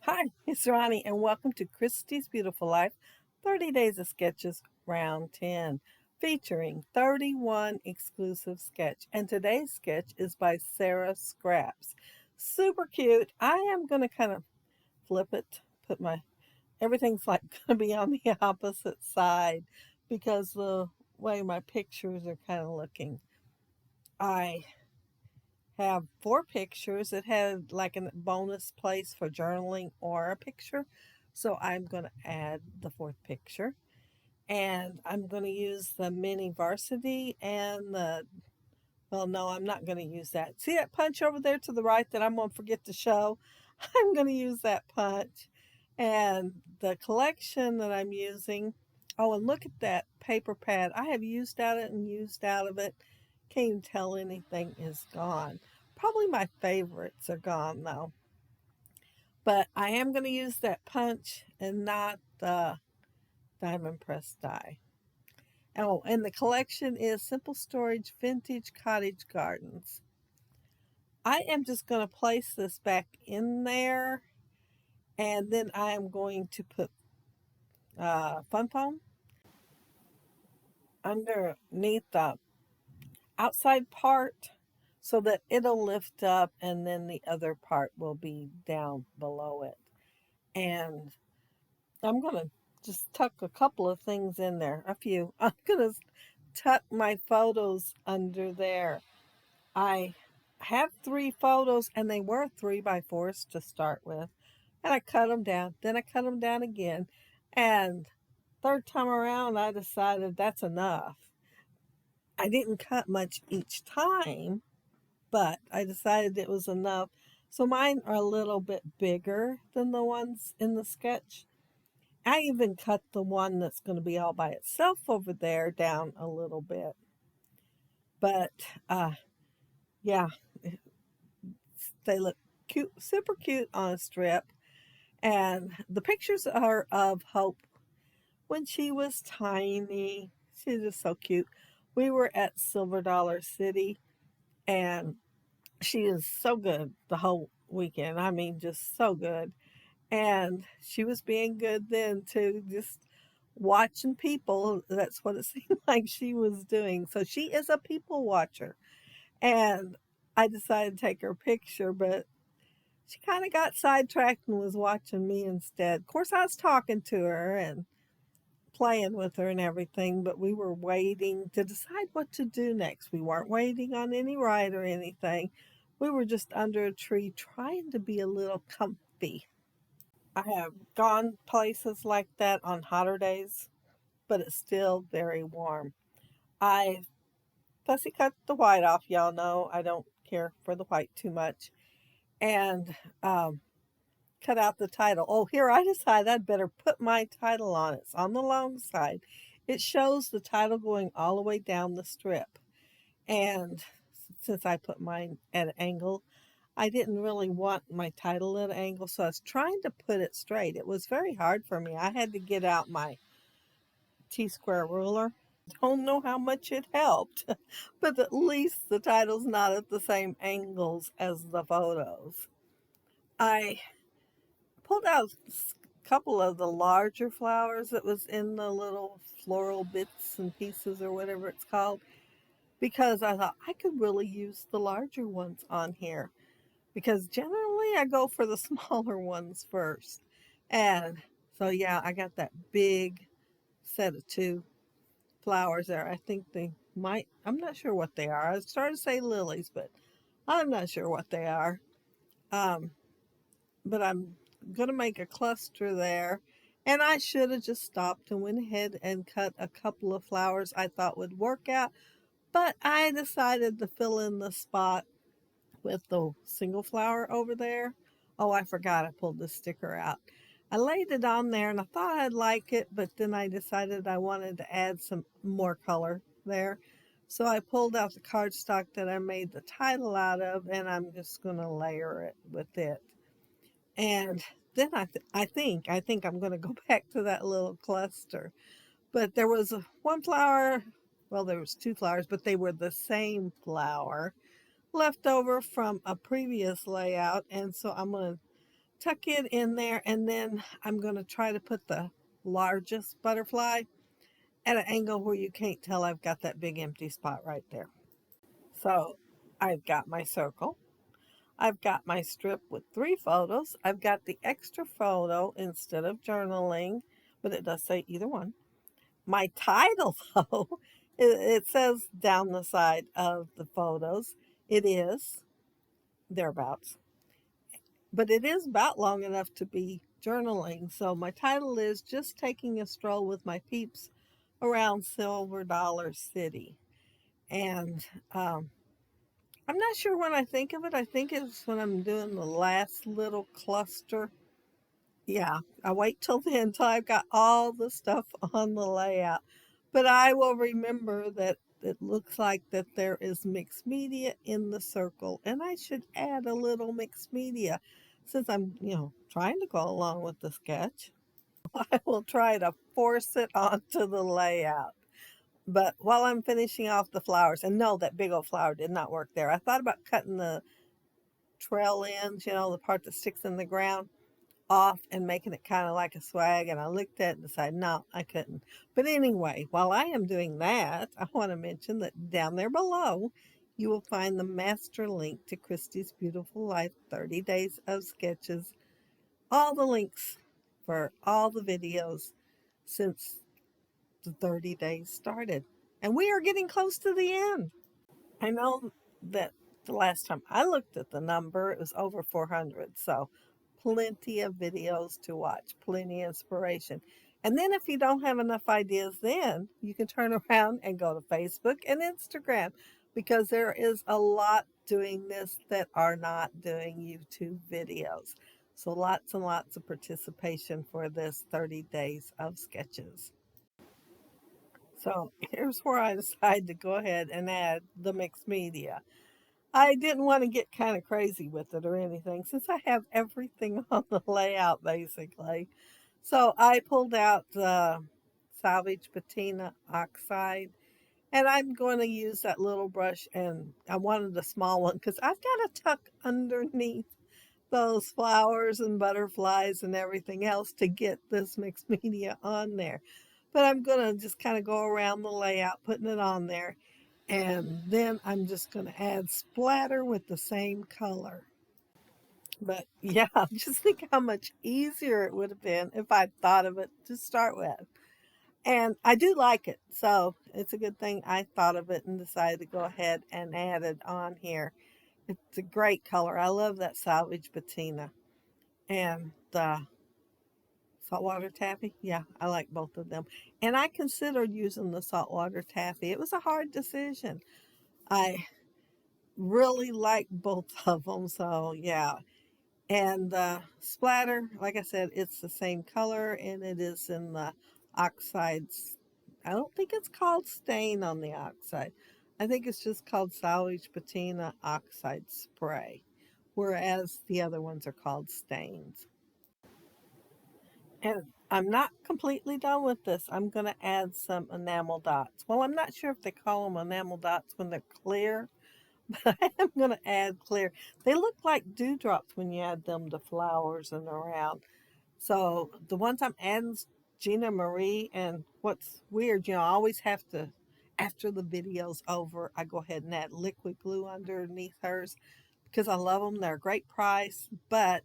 Hi, it's Ronnie, and welcome to Christy's Beautiful Life 30 Days of Sketches, Round 10, featuring 31 exclusive sketch. And today's sketch is by Sarah Scraps. Super cute. I am going to kind of flip it, put my everything's like going to be on the opposite side because the way my pictures are kind of looking. I have 4 pictures. It had like a bonus place for journaling or a picture. So I'm going to add the 4th picture. And I'm going to use the mini varsity and well, no, I'm not going to use that. See that punch over there to the right that I'm going to forget to show? I'm going to use that punch. And the collection that I'm using, oh, and look at that paper pad. I have used out it and used out of it. Can't even tell anything is gone. Probably my favorites are gone though. But I am going to use that punch and not the diamond press die. Oh, and the collection is Simple Storage Vintage Cottage Gardens. I am just going to place this back in there, and then I am going to put Fun Foam underneath the outside part so that it'll lift up, and then the other part will be down below it. And I'm going to just tuck a couple of things in there, a few. I'm going to tuck my photos under there. I have 3 photos, and they were 3x4s to start with. And I cut them down. Then I cut them down again. And third time around, I decided that's enough. I didn't cut much each time, but I decided it was enough. So mine are a little bit bigger than the ones in the sketch. I even cut the one that's going to be all by itself over there down a little bit. But yeah, they look cute, super cute on a strip. And the pictures are of Hope when she was tiny. She's just so cute. We were at Silver Dollar City, and she is so good the whole weekend. I mean, just so good. And she was being good then too, just watching people. That's what it seemed like she was doing. So she is a people watcher. And I decided to take her picture, but she kind of got sidetracked and was watching me instead. Of course, I was talking to her and playing with her and everything, but we were waiting to decide what to do next. We weren't waiting on any ride or anything. We were just under a tree trying to be a little comfy. I have gone places like that on hotter days, but it's still very warm. I fussy cut the white off. Y'all know I don't care for the white too much. And cut out the title. Oh, here I decided I'd better put my title on it. It's on the long side. It shows the title going all the way down the strip. And since I put mine at an angle, I didn't really want my title at an angle, so I was trying to put it straight. It was very hard for me. I had to get out my T-square ruler. Don't know how much it helped, but at least the title's not at the same angles as the photos. I pulled out a couple of the larger flowers that was in the little floral bits and pieces or whatever it's called because I thought I could really use the larger ones on here because generally I go for the smaller ones first. And so yeah, I got that big set of 2 flowers there. I think they might, I'm not sure what they are. I started to say lilies, but I'm not sure what they are. Um, but I'm going to make a cluster there. And I should have just stopped and went ahead and cut a couple of flowers I thought would work out. But I decided to fill in the spot with the single flower over there. Oh, I forgot I pulled the sticker out. I laid it on there and I thought I'd like it, but then I decided I wanted to add some more color there. So I pulled out the cardstock that I made the title out of, and I'm just going to layer it with it. And then I think I'm going to go back to that little cluster. But there was one flower, well, there was 2 flowers, but they were the same flower left over from a previous layout, and so I'm going to tuck it in there, and then I'm going to try to put the largest butterfly at an angle where you can't tell I've got that big empty spot right there. So I've got my circle. I've got my strip with 3 photos. I've got the extra photo instead of journaling, but it does say either one. My title, though, it says down the side of the photos, it is thereabouts. But it is about long enough to be journaling. So my title is Just Taking a Stroll with My Peeps Around Silver Dollar City. And I'm not sure when I think of it. I think it's when I'm doing the last little cluster. Yeah, I wait till then till I've got all the stuff on the layout. But I will remember that it looks like that there is mixed media in the circle, and I should add a little mixed media since I'm, trying to go along with the sketch. I will try to force it onto the layout. But while I'm finishing off the flowers, and no, that big old flower did not work there. I thought about cutting the trail ends, the part that sticks in the ground, off and making it kind of like a swag. And I looked at it and decided, no, I couldn't. But anyway, while I am doing that, I want to mention that down there below, you will find the master link to Christy's Beautiful Life 30 Days of Sketches. All the links for all the videos since the 30 days started. And we are getting close to the end. I know that the last time I looked at the number, it was over 400. So plenty of videos to watch, plenty of inspiration. And then if you don't have enough ideas, then you can turn around and go to Facebook and Instagram because there is a lot doing this that are not doing YouTube videos. So lots and lots of participation for this 30 days of sketches. So here's where I decided to go ahead and add the mixed media. I didn't want to get kind of crazy with it or anything since I have everything on the layout basically. So I pulled out the salvage patina oxide, and I'm going to use that little brush, and I wanted a small one because I've got to tuck underneath those flowers and butterflies and everything else to get this mixed media on there. But I'm going to just kind of go around the layout, putting it on there. And then I'm just going to add splatter with the same color. But yeah, just think how much easier it would have been if I'd thought of it to start with. And I do like it. So it's a good thing I thought of it and decided to go ahead and add it on here. It's a great color. I love that salvage patina. And the saltwater taffy, yeah, I like both of them. And I considered using the saltwater taffy. It was a hard decision. I really like both of them, so yeah. And the splatter, like I said, it's the same color and it is in the oxides. I don't think it's called stain on the oxide. I think it's just called salvage patina oxide spray, whereas the other ones are called stains. And I'm not completely done with this. I'm going to add some enamel dots. Well, I'm not sure if they call them enamel dots when they're clear, but I am going to add clear. They look like dewdrops when you add them to flowers and around. So the ones I'm adding is Gina Marie. And what's weird, I always have to, after the video's over, I go ahead and add liquid glue underneath hers because I love them. They're a great price, but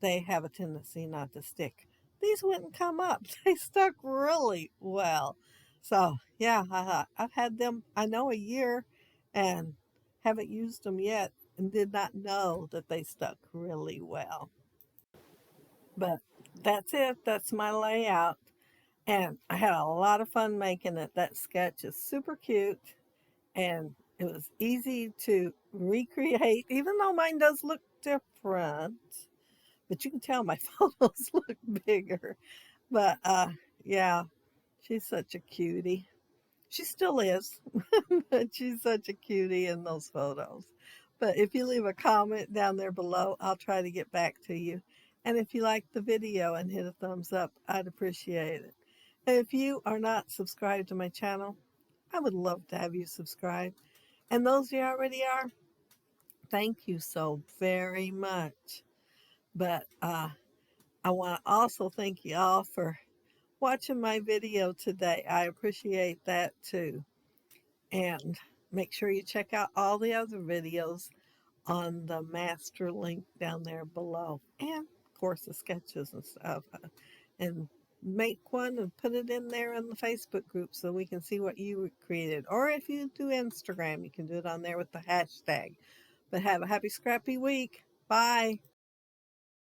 they have a tendency not to stick. These wouldn't come up. They stuck really well. So yeah, I've had them, I know, a year and haven't used them yet and did not know that they stuck really well. But that's it. That's my layout. And I had a lot of fun making it. That sketch is super cute and it was easy to recreate, even though mine does look different. But you can tell my photos look bigger. But yeah, she's such a cutie. She still is, but she's such a cutie in those photos. But if you leave a comment down there below, I'll try to get back to you. And if you like the video and hit a thumbs up, I'd appreciate it. And if you are not subscribed to my channel, I would love to have you subscribe. And those you already are, thank you so very much. But I want to also thank you all for watching my video today. I appreciate that too. And make sure you check out all the other videos on the master link down there below. And of course the sketches and stuff. And make one and put it in there in the Facebook group so we can see what you created. Or if you do Instagram, you can do it on there with the hashtag. But have a happy scrappy week. Bye.